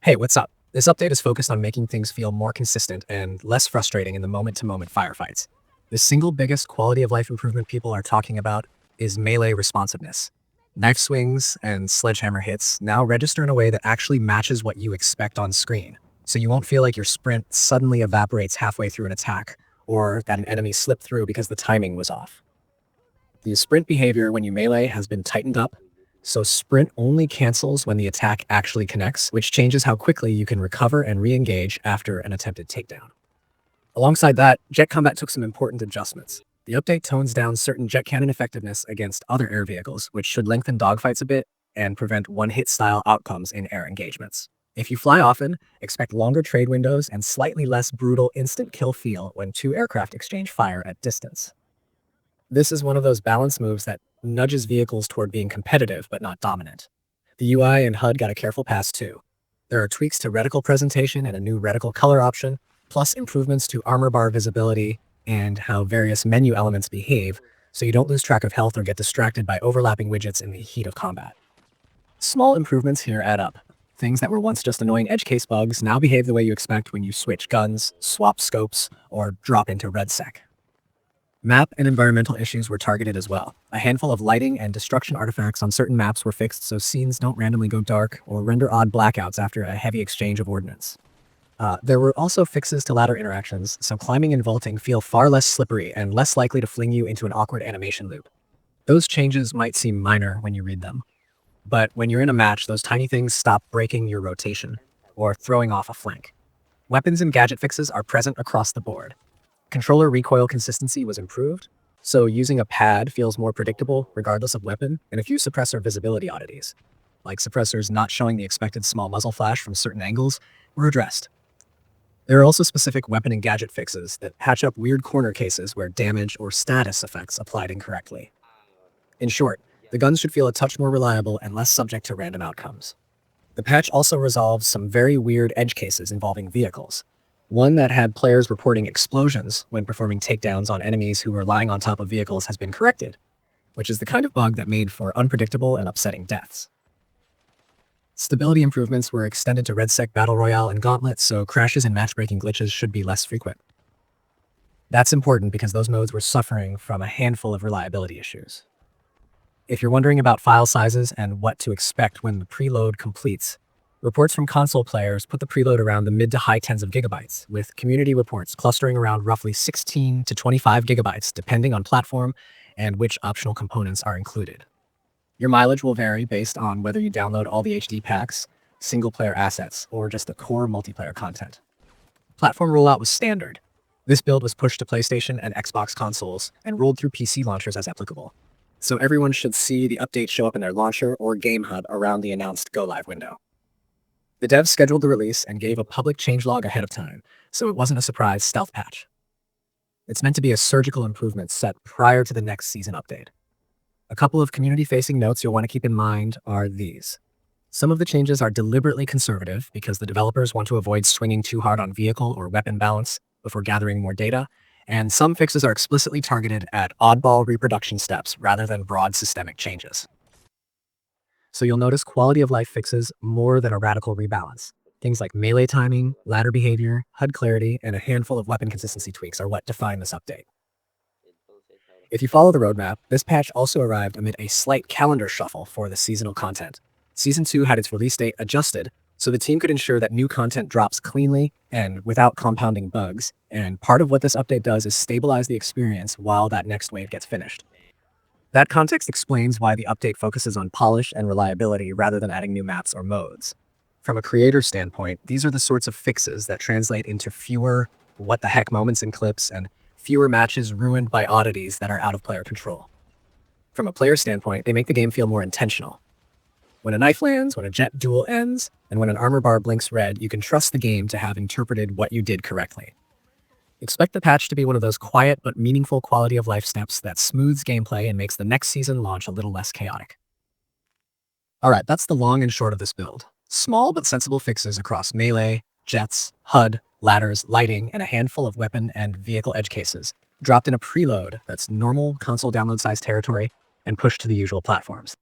Hey, what's up? This update is focused on making things feel more consistent and less frustrating in the moment-to-moment firefights. The single biggest quality of life improvement people are talking about is melee responsiveness. Knife swings and sledgehammer hits now register in a way that actually matches what you expect on screen, so you won't feel like your sprint suddenly evaporates halfway through an attack, or that an enemy slipped through because the timing was off. The sprint behavior when you melee has been tightened up, so sprint only cancels when the attack actually connects, which changes how quickly you can recover and re-engage after an attempted takedown. Alongside that, jet combat took some important adjustments. The update tones down certain jet cannon effectiveness against other air vehicles, which should lengthen dogfights a bit and prevent one-hit style outcomes in air engagements. If you fly often, expect longer trade windows and slightly less brutal instant kill feel when two aircraft exchange fire at distance. This is one of those balance moves that nudges vehicles toward being competitive but not dominant. The UI and HUD got a careful pass too. There are tweaks to reticle presentation and a new reticle color option, plus improvements to armor bar visibility and how various menu elements behave, so you don't lose track of health or get distracted by overlapping widgets in the heat of combat. Small improvements here add up. Things that were once just annoying edge case bugs now behave the way you expect when you switch guns, swap scopes, or drop into REDSEC. Map and environmental issues were targeted as well. A handful of lighting and destruction artifacts on certain maps were fixed so scenes don't randomly go dark or render odd blackouts after a heavy exchange of ordnance. There were also fixes to ladder interactions, so climbing and vaulting feel far less slippery and less likely to fling you into an awkward animation loop. Those changes might seem minor when you read them, but when you're in a match, those tiny things stop breaking your rotation or throwing off a flank. Weapons and gadget fixes are present across the board. Controller recoil consistency was improved, so using a pad feels more predictable regardless of weapon, and a few suppressor visibility oddities, like suppressors not showing the expected small muzzle flash from certain angles, were addressed. There are also specific weapon and gadget fixes that patch up weird corner cases where damage or status effects applied incorrectly. In short, the guns should feel a touch more reliable and less subject to random outcomes. The patch also resolves some very weird edge cases involving vehicles. One that had players reporting explosions when performing takedowns on enemies who were lying on top of vehicles has been corrected, which is the kind of bug that made for unpredictable and upsetting deaths. Stability improvements were extended to REDSEC Battle Royale and Gauntlet, so crashes and matchbreaking glitches should be less frequent. That's important because those modes were suffering from a handful of reliability issues. If you're wondering about file sizes and what to expect when the preload completes, reports from console players put the preload around the mid to high tens of gigabytes, with community reports clustering around roughly 16 to 25 gigabytes depending on platform and which optional components are included. Your mileage will vary based on whether you download all the HD packs, single-player assets, or just the core multiplayer content. Platform rollout was standard. This build was pushed to PlayStation and Xbox consoles and rolled through PC launchers as applicable. So everyone should see the update show up in their launcher or game hub around the announced go-live window. The devs scheduled the release and gave a public changelog ahead of time, so it wasn't a surprise stealth patch. It's meant to be a surgical improvement set prior to the next season update. A couple of community-facing notes you'll want to keep in mind are these. Some of the changes are deliberately conservative because the developers want to avoid swinging too hard on vehicle or weapon balance before gathering more data, and some fixes are explicitly targeted at oddball reproduction steps rather than broad systemic changes. So you'll notice quality of life fixes more than a radical rebalance. Things like melee timing, ladder behavior, HUD clarity, and a handful of weapon consistency tweaks are what define this update. If you follow the roadmap, this patch also arrived amid a slight calendar shuffle for the seasonal content. Season 2 had its release date adjusted, so the team could ensure that new content drops cleanly and without compounding bugs, and part of what this update does is stabilize the experience while that next wave gets finished. That context explains why the update focuses on polish and reliability rather than adding new maps or modes. From a creator standpoint, these are the sorts of fixes that translate into fewer what-the-heck moments in clips and fewer matches ruined by oddities that are out of player control. From a player standpoint, they make the game feel more intentional. When a knife lands, when a jet duel ends, and when an armor bar blinks red, you can trust the game to have interpreted what you did correctly. Expect the patch to be one of those quiet but meaningful quality of life steps that smooths gameplay and makes the next season launch a little less chaotic. Alright, that's the long and short of this build. Small but sensible fixes across melee, jets, HUD, ladders, lighting, and a handful of weapon and vehicle edge cases, dropped in a preload that's normal console download size territory and pushed to the usual platforms.